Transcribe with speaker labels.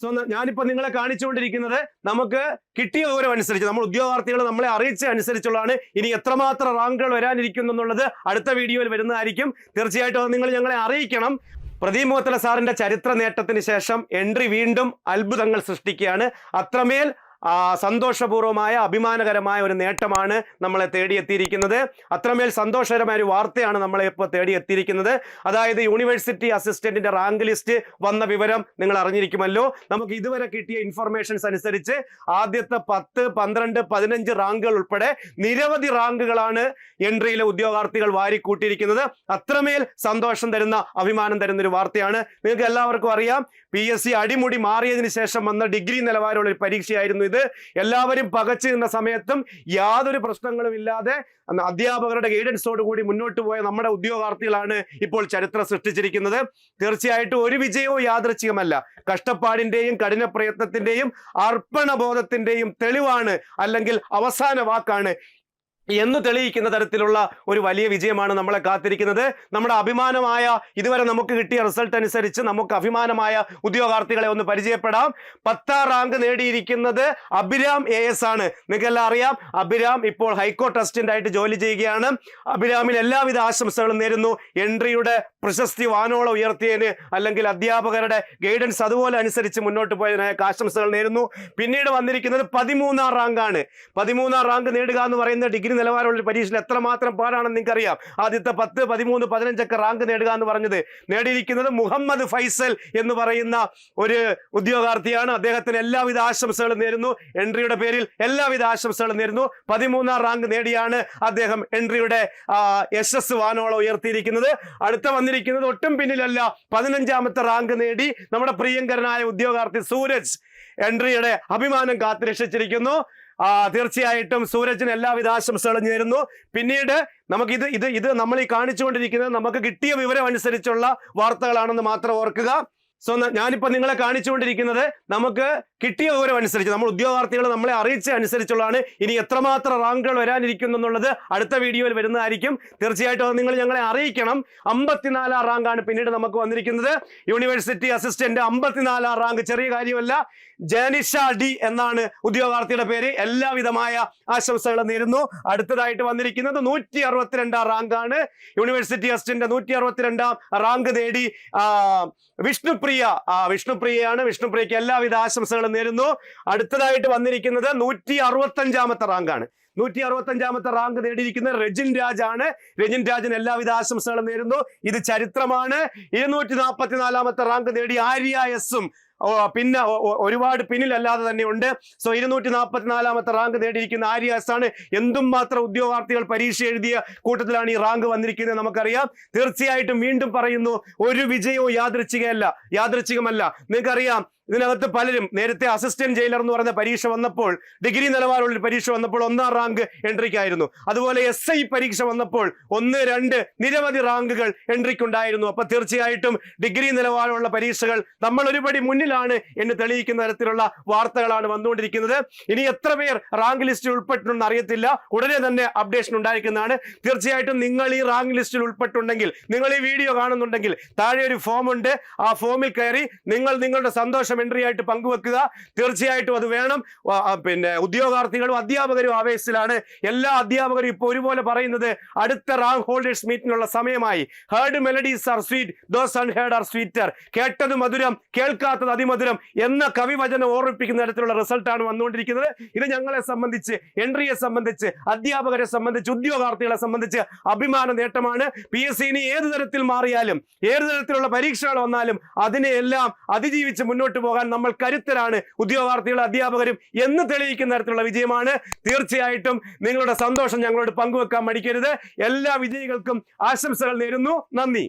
Speaker 1: So ഞാനിപ്പോൾ നിങ്ങളെ കാണിച്ചുകൊണ്ടിരിക്കുന്നത് നമുക്ക് കിട്ടിയ വിവരം അനുസരിച്ച് നമ്മൾ ഉദ്യോഗാർത്ഥികൾ നമ്മളെ അറിയിച്ച അനുസരിച്ചുള്ളതാണ്. ഇനി എത്രമാത്രം റാങ്കുകൾ വരാനിരിക്കുന്നു എന്നുള്ളത് അടുത്ത വീഡിയോയിൽ വരുന്നതായിരിക്കും. തീർച്ചയായിട്ടും അത് നിങ്ങൾ ഞങ്ങളെ അറിയിക്കണം. പ്രദീപ് മോത്തല സാറിന്റെ ചരിത്ര നേട്ടത്തിന് ശേഷം എൻട്രി വീണ്ടും അത്ഭുതങ്ങൾ സൃഷ്ടിക്കുകയാണ്. അത്രമേൽ സന്തോഷപൂർവമായ അഭിമാനകരമായ ഒരു നേട്ടമാണ് നമ്മളെ തേടിയെത്തിയിരിക്കുന്നത്. അത്രമേൽ സന്തോഷകരമായ ഒരു വാർത്തയാണ് നമ്മളെ ഇപ്പോൾ തേടിയെത്തിയിരിക്കുന്നത്. അതായത് യൂണിവേഴ്സിറ്റി അസിസ്റ്റന്റിന്റെ റാങ്ക് ലിസ്റ്റ് വന്ന വിവരം നിങ്ങൾ അറിഞ്ഞിരിക്കുമല്ലോ. നമുക്ക് ഇതുവരെ കിട്ടിയ ഇൻഫർമേഷൻസ് അനുസരിച്ച് ആദ്യത്തെ 10, 12, 15 റാങ്കുകൾ ഉൾപ്പെടെ നിരവധി റാങ്കുകളാണ് എൻട്രിയിലെ ഉദ്യോഗാർത്ഥികൾ വാരിക്കൂട്ടിയിരിക്കുന്നത്. അത്രമേൽ സന്തോഷം തരുന്ന അഭിമാനം തരുന്ന ഒരു വാർത്തയാണ്. നിങ്ങൾക്ക് എല്ലാവർക്കും അറിയാം, PSC അടിമുടി മാറിയതിനു ശേഷം വന്ന ഡിഗ്രി നിലവാരമുള്ള ഒരു പരീക്ഷയായിരുന്നു ഇത്. എല്ലാവരും പകച്ചു നിന്ന സമയത്തും യാതൊരു പ്രശ്നങ്ങളും ഇല്ലാതെ അധ്യാപകരുടെ ഗൈഡൻസോട് കൂടി മുന്നോട്ട് പോയ നമ്മുടെ ഉദ്യോഗാർത്ഥികളാണ് ഇപ്പോൾ ചരിത്രം സൃഷ്ടിച്ചിരിക്കുന്നത്. തീർച്ചയായിട്ടും ഒരു വിജയവും യാദൃച്ഛികമല്ല. കഷ്ടപ്പാടിന്റെയും കഠിന പ്രയത്നത്തിന്റെയും അർപ്പണബോധത്തിന്റെയും തെളിവാണ്, അല്ലെങ്കിൽ അവസാന വാക്കാണ് എന്ന് തെളിയിക്കുന്ന തരത്തിലുള്ള ഒരു വലിയ വിജയമാണ് നമ്മളെ കാത്തിരിക്കുന്നത്. നമ്മുടെ അഭിമാനമായ ഇതുവരെ നമുക്ക് കിട്ടിയ റിസൾട്ട് അനുസരിച്ച് നമുക്ക് അഭിമാനമായ ഉദ്യോഗാർത്ഥികളെ ഒന്ന് പരിചയപ്പെടാം. 10ാം റാങ്ക് നേടിയിരിക്കുന്നത് അഭിരാം AS ആണ്. നിങ്ങൾക്കെല്ലാം അറിയാം, അഭിരാം ഇപ്പോൾ ഹൈക്കോർട്ട് അസിസ്റ്റന്റ് ആയിട്ട് ജോലി ചെയ്യുകയാണ്. അഭിരാമിന് എല്ലാവിധ ആശംസകളും നേരുന്നു. എൻട്രിയുടെ പ്രശസ്തി വാനോളം ഉയർത്തിയതിന്, അല്ലെങ്കിൽ അധ്യാപകരുടെ ഗൈഡൻസ് അതുപോലെ അനുസരിച്ച് മുന്നോട്ട് പോയതിനായ ആശംസകൾ നേരുന്നു. പിന്നീട് വന്നിരിക്കുന്നത് 13ാം റാങ്കാണ്. 13ാം റാങ്ക് നേടുക എന്ന് പറയുന്ന ഡിഗ്രി നിലവാരമുള്ള പരീക്ഷയിൽ എത്രമാത്രം പാടാണെന്ന് നിങ്ങൾക്കറിയാം. ആദ്യത്തെ 10, 13, 15 ഒക്കെ റാങ്ക് നേടുക എന്ന് പറഞ്ഞത് നേടിയിരിക്കുന്നത് മുഹമ്മദ് ഫൈസൽ എന്ന് പറയുന്ന ഒരു ഉദ്യോഗാർത്ഥിയാണ്. അദ്ദേഹത്തിന് എല്ലാവിധ ആശംസകളും നേരുന്നു. എൻട്രിയുടെ പേരിൽ എല്ലാവിധ ആശംസകളും നേരുന്നു. 13ാം റാങ്ക് നേടിയാണ് അദ്ദേഹം എൻട്രിയുടെ യശസ് വാനോളം ഉയർത്തിയിരിക്കുന്നത്. അടുത്ത വന്നിരിക്കുന്നത് ഒട്ടും പിന്നിലല്ല, 15ാമത്തെ റാങ്ക് നേടി നമ്മുടെ പ്രിയങ്കരനായ ഉദ്യോഗാർത്ഥി സൂരജ് എൻട്രിയുടെ അഭിമാനം കാത്തുരക്ഷിച്ചിരിക്കുന്നു. തീർച്ചയായിട്ടും സൂരജിന് എല്ലാവിധ ആശംസകളും നേരുന്നു. പിന്നീട് നമുക്ക് ഇത് നമ്മൾ ഈ കാണിച്ചുകൊണ്ടിരിക്കുന്നത് നമുക്ക് കിട്ടിയ വിവരം അനുസരിച്ചുള്ള വാർത്തകളാണെന്ന് മാത്രം ഓർക്കുക. സോ ഞാനിപ്പോൾ നിങ്ങളെ കാണിച്ചുകൊണ്ടിരിക്കുന്നത് നമുക്ക് കിട്ടിയ വിവരം അനുസരിച്ച് നമ്മൾ ഉദ്യോഗാർത്ഥികൾ നമ്മളെ അറിയിച്ച അനുസരിച്ചുള്ളതാണ്. ഇനി എത്രമാത്രം റാങ്കുകൾ വരാനിരിക്കുന്നു എന്നുള്ളത് അടുത്ത വീഡിയോയിൽ വരുന്നതായിരിക്കും. തീർച്ചയായിട്ടും അത് നിങ്ങൾ ഞങ്ങളെ അറിയിക്കണം. 54ാം റാങ്കാണ് പിന്നീട് നമുക്ക് വന്നിരിക്കുന്നത്. യൂണിവേഴ്സിറ്റി അസിസ്റ്റന്റ് 54ാം റാങ്ക് ചെറിയ കാര്യമല്ല. ജാനിഷ D എന്നാണ് ഉദ്യോഗാർത്ഥിയുടെ പേര്. എല്ലാവിധമായ ആശംസകളും നേരുന്നു. അടുത്തതായിട്ട് വന്നിരിക്കുന്നത് 162ാം റാങ്കാണ്. യൂണിവേഴ്സിറ്റി അസിസ്റ്റന്റ് 162ാം റാങ്ക് നേടി വിഷ്ണുപ്രിയയാണ്. വിഷ്ണുപ്രിയയ്ക്ക് എല്ലാവിധ ആശംസകളും നേരുന്നു. അടുത്തതായിട്ട് വന്നിരിക്കുന്നത് 165ാമത്തെ റാങ്കാണ്. 165ാമത്തെ റാങ്ക് നേടിയിരിക്കുന്നത് രജിൻ രാജ് ആണ്. രജിൻ രാജിന് എല്ലാവിധ ആശംസകളും നേരുന്നു. ഇത് ചരിത്രമാണ്. 244ാമത്തെ റാങ്ക് നേടി ആര്യ എസും പിന്നെ ഒരുപാട് പിന്നിലല്ലാതെ തന്നെ ഉണ്ട്. സോ 244ാമത്തെ റാങ്ക് നേടിയിരിക്കുന്ന ആര്യ എസ് ആണ്. എന്തും മാത്രം ഉദ്യോഗാർത്ഥികൾ പരീക്ഷ എഴുതിയ കൂട്ടത്തിലാണ് ഈ റാങ്ക് വന്നിരിക്കുന്നത് നമുക്കറിയാം. തീർച്ചയായിട്ടും വീണ്ടും പറയുന്നു, ഒരു വിജയവും യാദൃച്ഛികമല്ല. നിങ്ങൾക്കറിയാം, ഇതിനകത്ത് പലരും നേരത്തെ അസിസ്റ്റന്റ് ജയിലർ എന്ന് പറയുന്ന പരീക്ഷ വന്നപ്പോൾ, ഡിഗ്രി നിലവാരമുള്ള പരീക്ഷ വന്നപ്പോൾ 1ാം റാങ്ക് എൻട്രിക്കായിരുന്നു. അതുപോലെ SI പരീക്ഷ വന്നപ്പോൾ 1, 2 നിരവധി റാങ്കുകൾ എൻട്രിക്കുണ്ടായിരുന്നു. അപ്പൊ തീർച്ചയായിട്ടും ഡിഗ്രി നിലവാരമുള്ള പരീക്ഷകൾ നമ്മൾ ഒരുപടി മുന്നിലാണ് എന്ന് തെളിയിക്കുന്ന തരത്തിലുള്ള വാർത്തകളാണ് വന്നുകൊണ്ടിരിക്കുന്നത്. ഇനി എത്ര പേർ റാങ്ക് ലിസ്റ്റിൽ ഉൾപ്പെട്ടിട്ടുണ്ടെന്ന് അറിയത്തില്ല. ഉടനെ തന്നെ അപ്ഡേഷൻ ഉണ്ടായിരിക്കുന്നതാണ്. തീർച്ചയായിട്ടും നിങ്ങൾ ഈ റാങ്ക് ലിസ്റ്റിൽ ഉൾപ്പെട്ടുണ്ടെങ്കിൽ, നിങ്ങൾ ഈ വീഡിയോ കാണുന്നുണ്ടെങ്കിൽ, താഴെ ഒരു ഫോം ഉണ്ട്. ആ ഫോമിൽ കയറി നിങ്ങൾ നിങ്ങളുടെ സന്തോഷം എൻട്രി ആയിട്ട് പങ്കുവെക്കുക. തീർച്ചയായിട്ടും അത് വേണം. പിന്നെ ഉദ്യോഗാർത്ഥികളും അധ്യാപകരും ആവേശത്തിലാണ്. എല്ലാ അധ്യാപകരും ഇപ്പോൾ ഒരുപോലെ പറയുന്നത് അടുത്ത റാങ്ക് ഹോൾഡേഴ്സ് മീറ്റിനുള്ള സമയമായി. Heard melodies are sweet, those unheard are sweeter. കേട്ടത് മധുരം, കേൾക്കാത്തത് അതിമധുരം എന്ന കവിവചനം ഓർമ്മിപ്പിക്കുന്ന തരത്തിലുള്ള റിസൾട്ടാണ് വന്നുകൊണ്ടിരിക്കുന്നത്. ഇത് ഞങ്ങളെ സംബന്ധിച്ച്, എൻട്രിയെ സംബന്ധിച്ച്, അധ്യാപകരെ സംബന്ധിച്ച്, ഉദ്യോഗാർത്ഥികളെ സംബന്ധിച്ച് അഭിമാന നേട്ടമാണ്. PSC ഇനി ഏത് തരത്തിൽ മാറിയാലും, ഏത് തരത്തിലുള്ള പരീക്ഷകൾ വന്നാലും അതിനെയെല്ലാം അതിജീവിച്ച് മുന്നോട്ട് പോകാൻ നമ്മൾ കരുത്തരാണ്, ഉദ്യോഗാർത്ഥികളും അധ്യാപകരും എന്ന് തെളിയിക്കുന്ന തരത്തിലുള്ള വിജയമാണ്. തീർച്ചയായിട്ടും നിങ്ങളുടെ സന്തോഷം ഞങ്ങളോട് പങ്കുവെക്കാൻ മടിക്കരുത്. എല്ലാ വിജയികൾക്കും ആശംസകൾ നേരുന്നു. നന്ദി.